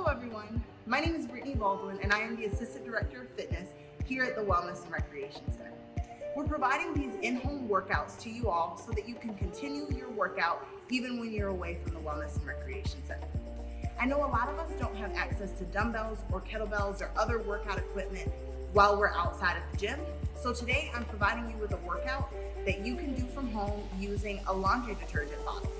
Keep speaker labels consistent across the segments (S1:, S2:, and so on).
S1: Hello everyone, my name is Brittany Baldwin and I am the Assistant Director of Fitness here at the Wellness and Recreation Center. We're providing these in-home workouts to you all so that you can continue your workout even when you're away from the Wellness and Recreation Center. I know a lot of us don't have access to dumbbells or kettlebells or other workout equipment while we're outside of the gym. So today I'm providing you with a workout that you can do from home using a laundry detergent bottle.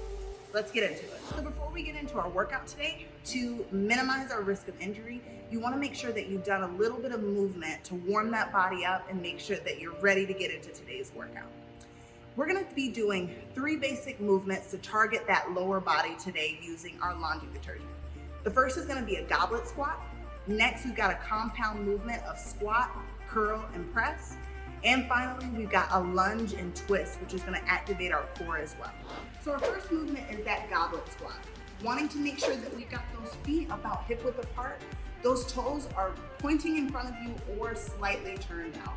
S1: Let's get into it. So before we get into our workout today, to minimize our risk of injury, you want to make sure that you've done a little bit of movement to warm that body up and make sure that you're ready to get into today's workout. We're going to be doing 3 basic movements to target that lower body today using our laundry detergent. The first is going to be a goblet squat. Next, we've got a compound movement of squat, curl, and press. And finally, we've got a lunge and twist, which is going to activate our core as well. So our first movement is that goblet squat. Wanting to make sure that we've got those feet about hip width apart. Those toes are pointing in front of you or slightly turned out.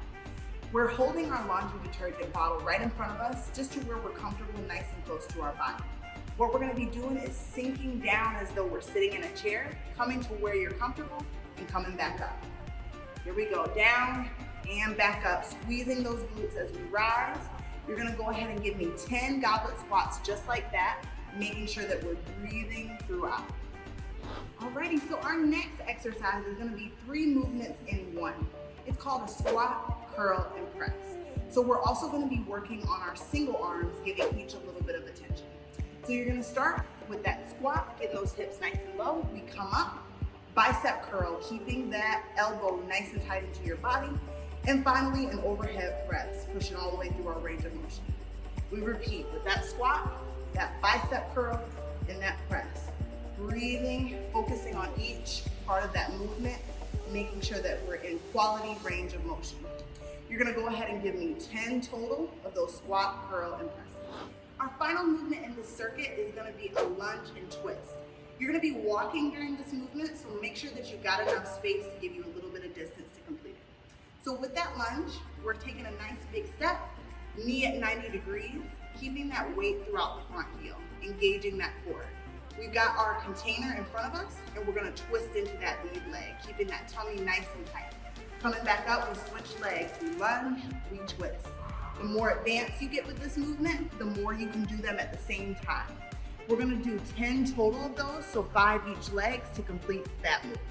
S1: We're holding our laundry detergent bottle right in front of us, just to where we're comfortable, nice and close to our body. What we're going to be doing is sinking down as though we're sitting in a chair, coming to where you're comfortable and coming back up. Here we go, down and back up, squeezing those glutes as we rise. You're gonna go ahead and give me 10 goblet squats just like that, making sure that we're breathing throughout. Alrighty, so our next exercise is gonna be 3 movements in one. It's called a squat, curl, and press. So we're also gonna be working on our single arms, giving each a little bit of attention. So you're gonna start with that squat, get those hips nice and low. We come up, bicep curl, keeping that elbow nice and tight into your body. And finally, an overhead press, pushing all the way through our range of motion. We repeat with that squat, that bicep curl, and that press. Breathing, focusing on each part of that movement, making sure that we're in quality range of motion. You're gonna go ahead and give me 10 total of those squat, curl, and presses. Our final movement in this circuit is gonna be a lunge and twist. You're gonna be walking during this movement, so make sure that you've got enough space to give you a little bit of distance to complete it. So with that lunge, we're taking a nice big step, knee at 90 degrees, keeping that weight throughout the front heel, engaging that core. We've got our container in front of us, and we're gonna twist into that lead leg, keeping that tummy nice and tight. Coming back up, we switch legs. We lunge, we twist. The more advanced you get with this movement, the more you can do them at the same time. We're gonna do 10 total of those, so 5 each legs to complete that movement.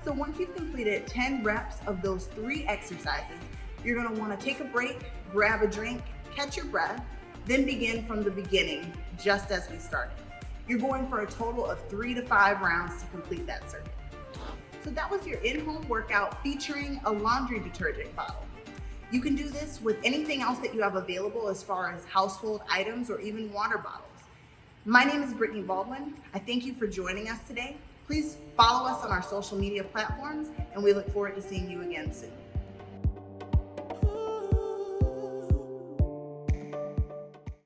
S1: So once you've completed 10 reps of those 3 exercises, you're gonna wanna take a break, grab a drink, catch your breath, then begin from the beginning, just as we started. You're going for a total of 3 to 5 rounds to complete that circuit. So that was your in-home workout featuring a laundry detergent bottle. You can do this with anything else that you have available as far as household items or even water bottles. My name is Brittany Baldwin. I thank you for joining us today. Please follow us on our social media platforms, and we look forward to seeing you again soon.